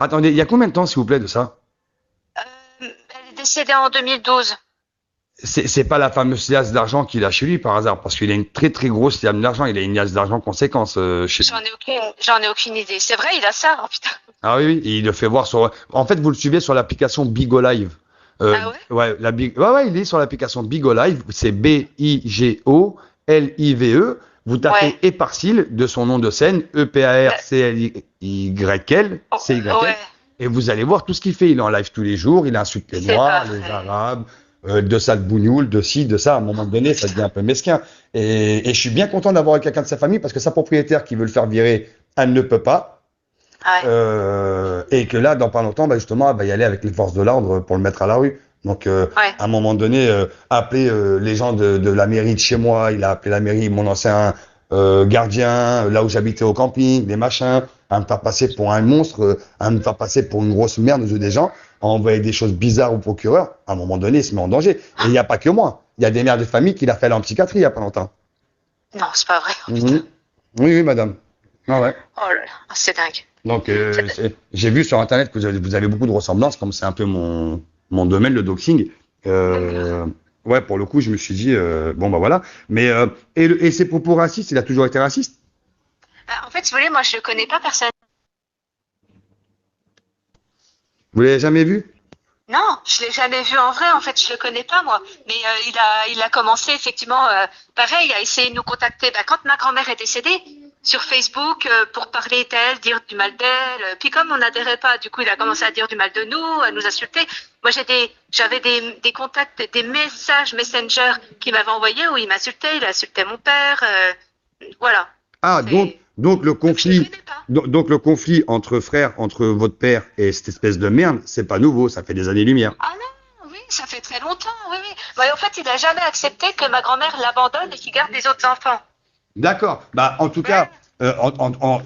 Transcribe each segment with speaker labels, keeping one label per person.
Speaker 1: Attendez, il y a combien de temps, s'il vous plaît, de ça?
Speaker 2: Elle est décédée en 2012.
Speaker 1: C'est pas la fameuse liasse d'argent qu'il a chez lui par hasard, parce qu'il a une très très grosse liasse d'argent. Il a une liasse d'argent conséquence chez lui.
Speaker 2: J'en ai aucune idée. C'est vrai, il a ça. Oh, putain.
Speaker 1: Ah oui, oui, il le fait voir sur. En fait, vous le suivez sur l'application Bigo Live.
Speaker 2: Ah ouais?
Speaker 1: Ouais, ouais, il est sur l'application Bigo Live. C'est Bigolive. Vous tapez
Speaker 2: Ouais.
Speaker 1: Éparcile de son nom de scène,
Speaker 2: Bah,
Speaker 1: Eparclyl,
Speaker 2: oh,
Speaker 1: CYL,
Speaker 2: ouais.
Speaker 1: et vous allez voir tout ce qu'il fait. Il est en live tous les jours, il insulte les
Speaker 2: C'est
Speaker 1: Noirs,
Speaker 2: pas
Speaker 1: les
Speaker 2: vrai.
Speaker 1: Arabes, de sale bougnoule, de ci, de ça. À un moment donné, ça devient un peu mesquin. Et je suis bien content d'avoir quelqu'un de sa famille parce que sa propriétaire qui veut le faire virer, elle ne peut pas.
Speaker 2: Ouais.
Speaker 1: Et que là, dans pas longtemps, bah, justement, elle va y aller avec les forces de l'ordre pour le mettre à la rue. Donc,
Speaker 2: Ouais.
Speaker 1: à un moment donné, appeler les gens de la mairie de chez moi, il a appelé la mairie, mon ancien gardien, là où j'habitais au camping, des machins, à me faire passer pour un monstre, à me faire passer pour une grosse merde aux yeux des gens, à envoyer des choses bizarres au procureur. À un moment donné, il se met en danger. Et il n'y a pas que moi. Il y a des mères de famille qui l'a fait aller en psychiatrie il n'y a pas longtemps.
Speaker 2: Non, c'est pas vrai. Oh, putain.
Speaker 1: Mhm. Oui, oui, madame. Ah ouais.
Speaker 2: Oh là là. Ah, c'est dingue.
Speaker 1: Donc,
Speaker 2: C'est-
Speaker 1: j'ai vu sur Internet que vous avez beaucoup de ressemblances, comme c'est un peu mon domaine, le doxing.
Speaker 2: D'accord.
Speaker 1: Ouais, pour le coup, je me suis dit, bon, bah voilà. Mais, et ses propos racistes, il a toujours été raciste?
Speaker 2: En fait, si vous voulez, moi, je le connais pas personnellement.
Speaker 1: Vous l'avez jamais vu?
Speaker 2: Non, je l'ai jamais vu en vrai. En fait, je le connais pas moi. Mais il a commencé effectivement, pareil, à essayer de nous contacter. Bah, quand ma grand-mère est décédée, sur Facebook pour parler d'elle, dire du mal d'elle. Puis comme on n'adhérait pas, du coup, il a commencé à dire du mal de nous, à nous insulter. Moi, j'avais des contacts, des messages Messenger qu'il m'avait envoyés où il m'insultait, il insultait mon père. Voilà.
Speaker 1: Ah,
Speaker 2: C'est
Speaker 1: donc le
Speaker 2: donc je le
Speaker 1: conflit,
Speaker 2: connais pas.
Speaker 1: donc le conflit entre frères, entre votre père et cette espèce de merde, c'est pas nouveau, ça fait des années-lumière.
Speaker 2: Ah non, oui, ça fait très longtemps, oui, oui. Mais en fait, il n'a jamais accepté que ma grand-mère l'abandonne et qu'il garde les autres enfants.
Speaker 1: D'accord. Bah, en tout
Speaker 2: Ouais,
Speaker 1: cas,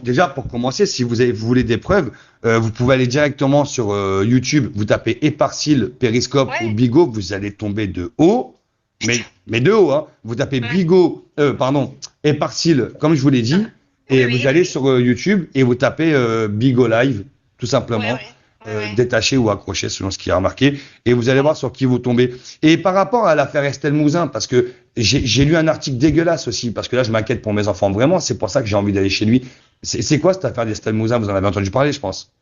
Speaker 1: déjà pour commencer, si vous voulez des preuves, vous pouvez aller directement sur YouTube, vous tapez Éparcile, Périscope ou
Speaker 2: ouais,
Speaker 1: Bigo, vous allez tomber de haut, mais de haut, hein. Vous tapez
Speaker 2: ouais.
Speaker 1: Bigo, pardon, Éparcile, comme je vous l'ai dit,
Speaker 2: Oui,
Speaker 1: et vous
Speaker 2: oui,
Speaker 1: allez
Speaker 2: oui.
Speaker 1: sur YouTube et vous tapez Bigo Live, tout
Speaker 2: Ouais,
Speaker 1: simplement,
Speaker 2: ouais. Ouais, ouais.
Speaker 1: détaché ou accroché selon ce qui est remarqué, et vous allez voir sur qui vous tombez. Et par rapport à l'affaire Estelle Mouzin, parce que j'ai lu un article dégueulasse aussi, parce que là je m'inquiète pour mes enfants vraiment, c'est pour ça que j'ai envie d'aller chez lui. C'est quoi cette affaire d'Estelle Mouzin? Vous en avez entendu parler, je pense.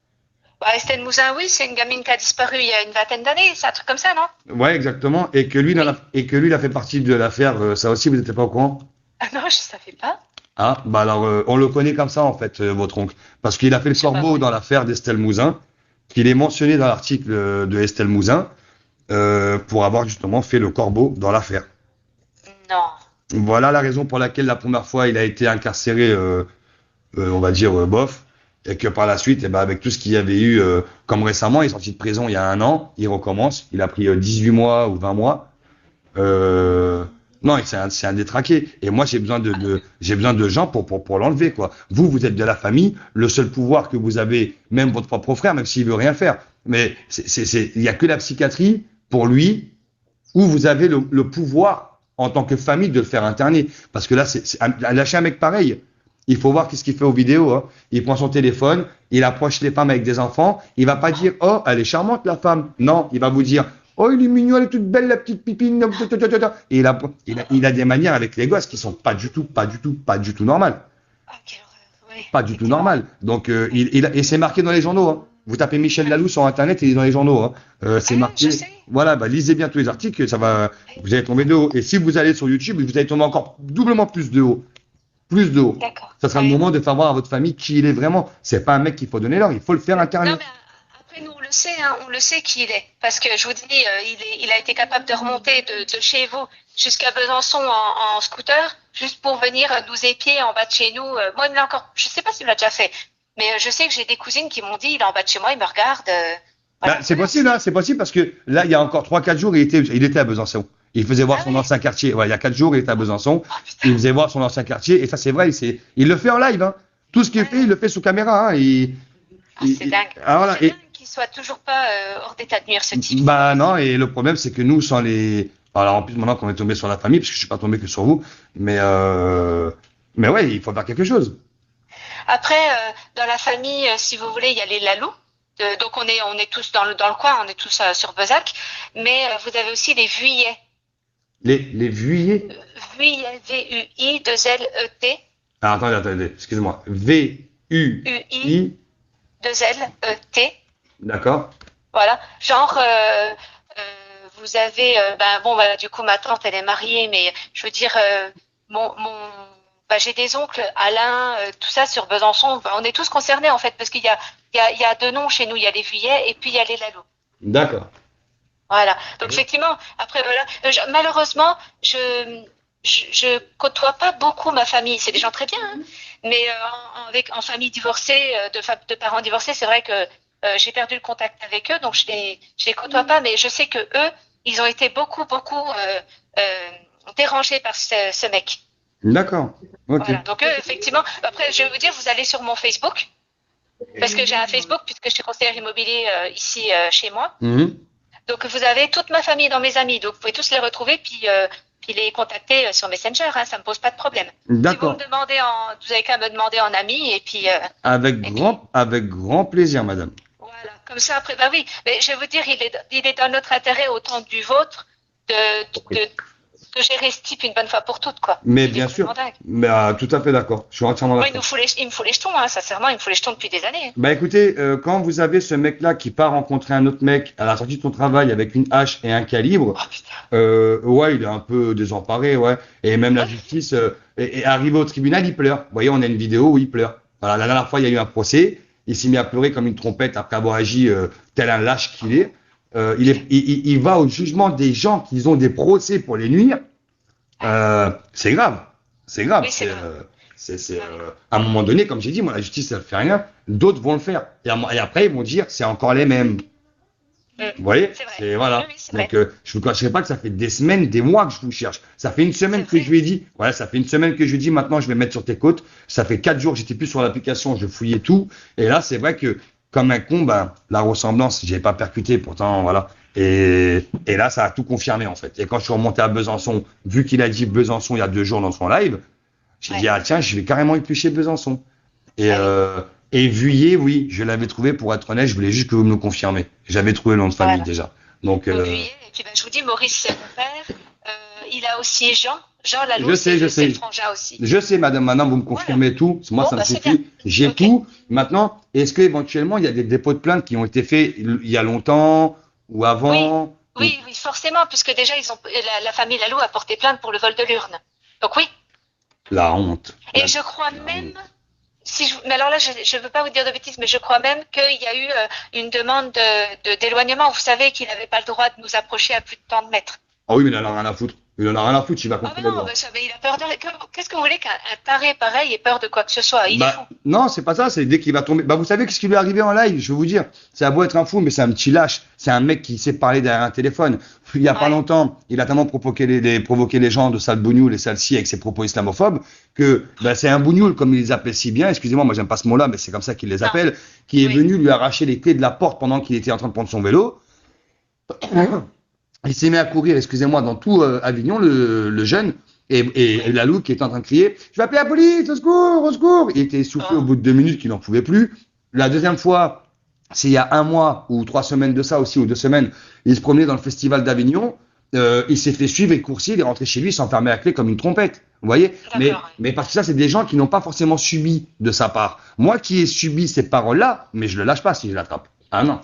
Speaker 2: Bah, Estelle Mouzin, oui, c'est une gamine qui a disparu il y a une vingtaine d'années. C'est un truc comme ça, non?
Speaker 1: Ouais, exactement.
Speaker 2: Oui.
Speaker 1: Et que lui, il a fait partie de l'affaire. Ça aussi, vous n'étiez pas au courant?
Speaker 2: Ah non, je savais pas.
Speaker 1: Ah, bah alors, on le connaît comme ça en fait, votre oncle, parce qu'il a fait le
Speaker 2: C'est pas
Speaker 1: corbeau
Speaker 2: vrai.
Speaker 1: dans l'affaire d'Estelle Mouzin, qu'il est mentionné dans l'article de Estelle Mouzin, pour avoir justement fait le corbeau dans l'affaire.
Speaker 2: Non.
Speaker 1: Voilà la raison pour laquelle la première fois il a été incarcéré, on va dire bof, et que par la suite, eh ben, avec tout ce qu'il y avait eu, comme récemment, il est sorti de prison il y a un an, il recommence, il a pris 18 mois ou 20 mois. Euh, non, c'est un détraqué. Et moi, j'ai besoin de gens pour l'enlever, quoi. Vous êtes de la famille, le seul pouvoir que vous avez, même votre propre frère, même s'il veut rien faire. Mais il y a que la psychiatrie pour lui où vous avez le pouvoir en tant que famille de le faire interner. Parce que là, lâcher un mec pareil. Il faut voir qu'est-ce qu'il fait aux vidéos. Hein. Il prend son téléphone, il approche les femmes avec des enfants. Il va pas dire oh elle est charmante la femme. Non, il va vous dire oh il est mignon, elle est toute belle la petite pipine. Et il a des manières avec les gosses qui sont pas du tout normales,
Speaker 2: Ah, quelle horreur. Oui,
Speaker 1: pas du tout
Speaker 2: effectivement.
Speaker 1: normales. Donc et c'est marqué dans les journaux. Hein. Vous tapez Michel
Speaker 2: Ouais.
Speaker 1: Laloux sur internet, il est dans les journaux. Hein. C'est
Speaker 2: Je
Speaker 1: marqué.
Speaker 2: sais.
Speaker 1: Voilà, bah, lisez bien tous les articles, ça va, vous allez tomber de haut. Et si vous allez sur YouTube, vous allez tomber encore doublement plus de haut. Plus de haut.
Speaker 2: D'accord.
Speaker 1: Ça sera le
Speaker 2: Ouais.
Speaker 1: moment de faire voir à votre famille qui il est vraiment. C'est pas un mec qu'il faut donner l'or, il faut le faire
Speaker 2: Non,
Speaker 1: incarner.
Speaker 2: mais après, nous, on le sait, hein, on le sait qui il est. Parce que je vous dis, il a été capable de remonter de chez vous jusqu'à Besançon en scooter, juste pour venir nous épier en bas de chez nous. Moi, il l'a encore, je sais pas s'il l'a déjà fait, mais je sais que j'ai des cousines qui m'ont dit, il est en bas de chez moi, il me regarde.
Speaker 1: Bah,
Speaker 2: Voilà.
Speaker 1: c'est possible, hein, c'est possible parce que là, il y a encore 3 4 jours, il était à Besançon. Il faisait voir
Speaker 2: Ah
Speaker 1: son
Speaker 2: ouais.
Speaker 1: ancien quartier. Ouais, il y a 4 jours, il était à Besançon.
Speaker 2: Oh putain.
Speaker 1: Il faisait voir son ancien quartier. Et ça, c'est vrai, il le fait en live. Hein. Tout ce qu'il fait, il
Speaker 2: Ouais.
Speaker 1: le fait sous caméra. Hein.
Speaker 2: Ah, c'est dingue.
Speaker 1: Ah, voilà.
Speaker 2: C'est dingue qu'il soit toujours pas hors d'état de nuire, ce type.
Speaker 1: Bah non, et le problème, c'est que nous, sans les. Alors en plus, maintenant qu'on est tombé sur la famille, parce que je suis pas tombé que sur vous, mais ouais, il faut faire quelque chose.
Speaker 2: Après, dans la famille, si vous voulez, il y a les Lalou. Donc on est tous dans le coin, on est tous sur Bezac, mais vous avez aussi les Vuillets.
Speaker 1: Les Vuillets?
Speaker 2: Vuillet, V-U-I-2-L-E-T.
Speaker 1: Ah, attendez, excusez-moi.
Speaker 2: U-I,
Speaker 1: V-U-I.
Speaker 2: 2-L-E-T.
Speaker 1: D'accord.
Speaker 2: Voilà. Genre, vous avez, bon, voilà, du coup, ma tante, elle est mariée, mais je veux dire, j'ai des oncles, Alain, tout ça sur Besançon. On est tous concernés, en fait, parce qu'il y a deux noms chez nous. Il y a les Vuillets et puis il y a les Lalo.
Speaker 1: D'accord.
Speaker 2: Voilà. Donc, effectivement, après, voilà. Malheureusement, je côtoie pas beaucoup ma famille. C'est des gens très bien, hein. Mais en famille divorcée, de parents divorcés, c'est vrai que j'ai perdu le contact avec eux, donc je les côtoie pas. Mais je sais que eux, ils ont été beaucoup dérangés par ce mec.
Speaker 1: D'accord. Ok.
Speaker 2: Voilà. Donc eux, effectivement. Après, je vais vous dire, vous allez sur mon Facebook, parce que j'ai un Facebook puisque je suis conseillère immobilier ici chez moi.
Speaker 1: Mhm.
Speaker 2: Donc vous avez toute ma famille dans mes amis, donc vous pouvez tous les retrouver puis les contacter sur Messenger, hein, ça me pose pas de problème. Si vous
Speaker 1: D'accord.
Speaker 2: me demandez vous avez qu'à me demander en ami et puis
Speaker 1: Avec grand plaisir, madame.
Speaker 2: voilà, comme ça après oui, mais je vais vous dire il est dans notre intérêt autant du vôtre de gérer ce type une bonne fois pour toutes quoi.
Speaker 1: Mais
Speaker 2: Il est
Speaker 1: bien sûr.
Speaker 2: vraiment dingue.
Speaker 1: Mais tout à fait d'accord. Je suis entièrement
Speaker 2: Moi,
Speaker 1: d'accord.
Speaker 2: il me fout les jetons, hein, sincèrement, il me fout les jetons depuis des années.
Speaker 1: Bah écoutez, quand vous avez ce mec-là qui part rencontrer un autre mec à la sortie de son travail avec une hache et un calibre,
Speaker 2: Oh putain.
Speaker 1: ouais, il est un peu désemparé, ouais. Et même la justice est arrivé au tribunal, il pleure. Vous voyez, on a une vidéo où il pleure. Voilà, la dernière fois, il y a eu un procès. Il s'est mis à pleurer comme une trompette après avoir agi tel un lâche qu'il est. Il va au jugement des gens qui ont des procès pour les nuire. C'est grave. C'est grave.
Speaker 2: Oui, c'est grave.
Speaker 1: À un moment donné, comme j'ai dit, moi, la justice, elle fait rien. D'autres vont le faire. Et après, ils vont dire, c'est encore les mêmes. Vous voyez?
Speaker 2: C'est vrai.
Speaker 1: C'est, voilà.
Speaker 2: Oui, c'est vrai.
Speaker 1: Donc, je vous cacherai pas que ça fait des semaines, des mois que je vous cherche. Ça fait une semaine
Speaker 2: C'est
Speaker 1: que
Speaker 2: vrai.
Speaker 1: je lui ai dit, voilà, ça fait une semaine que je lui ai dit, maintenant, je vais mettre sur tes côtes. Ça fait 4 jours que j'étais plus sur l'application, je fouillais tout. Et là, c'est vrai que, comme un con, ben, la ressemblance, j'avais pas percuté, pourtant, voilà. Et là, ça a tout confirmé, en fait. Et quand je suis remonté à Besançon, vu qu'il a dit Besançon il y a 2 jours dans son live, j'ai dit, ah, tiens, je vais carrément éplucher Besançon. Et Vuillet, oui, je l'avais trouvé, pour être honnête, je voulais juste que vous me le confirmez. J'avais trouvé le nom de famille déjà. Donc,
Speaker 2: Vuillet, et puis je vous dis, Maurice, c'est mon père. Il a aussi Jean. Jean Lalo,
Speaker 1: je sais.
Speaker 2: c'est le frangin aussi.
Speaker 1: Je sais, madame, maintenant, vous me confirmez tout. Moi,
Speaker 2: Bon,
Speaker 1: ça me
Speaker 2: c'est
Speaker 1: suffit.
Speaker 2: bien.
Speaker 1: J'ai
Speaker 2: Ok.
Speaker 1: tout. Maintenant, est-ce qu'éventuellement, il y a des dépôts de plainte qui ont été faits il y a longtemps ou avant?
Speaker 2: Oui, forcément, puisque déjà, la famille Lalo a porté plainte pour le vol de l'urne. Donc oui.
Speaker 1: La honte.
Speaker 2: Et je crois même, mais alors là, je ne veux pas vous dire de bêtises, mais je crois même qu'il y a eu une demande d'éloignement. Vous savez qu'il n'avait pas le droit de nous approcher à plus de tant de mètres.
Speaker 1: Ah oui, mais il en a rien à foutre. Il en a rien à foutre, il va
Speaker 2: Ah
Speaker 1: contre
Speaker 2: mais
Speaker 1: les
Speaker 2: non,
Speaker 1: lois.
Speaker 2: mais il a peur de... Qu'est-ce que vous voulez qu'un taré pareil ait peur de quoi que ce soit? Il est fou.
Speaker 1: Non, c'est pas ça, c'est dès qu'il va tomber. Bah, vous savez ce qui lui est arrivé en live, je vais vous dire. Ça a beau être un fou, mais c'est un petit lâche. C'est un mec qui sait parler derrière un téléphone. Il y a pas longtemps, il a tellement provoqué les gens de sale bougnoul et sale scie avec ses propos islamophobes que c'est un bougnoul, comme il les appelle si bien. Excusez-moi, moi j'aime pas ce mot-là, mais c'est comme ça qu'il les appelle. Qui est venu lui arracher les clés de la porte pendant qu'il était en train de prendre son vélo. Il s'est mis à courir, excusez-moi, dans tout Avignon, le jeune, et Lalou qui était en train de crier « Je vais appeler la police, au secours, au secours !» Il était essoufflé au bout de 2 minutes, qu'il n'en pouvait plus. La deuxième fois, c'est il y a 1 mois ou 3 semaines de ça aussi, ou 2 semaines, il se promenait dans le festival d'Avignon, il s'est fait suivre et coursier, il est rentré chez lui, il s'enfermait à clé comme une trompette. Vous voyez? Mais parce que ça, c'est des gens qui n'ont pas forcément subi de sa part. Moi qui ai subi ces paroles-là, mais je le lâche pas si je l'attrape. Ah non.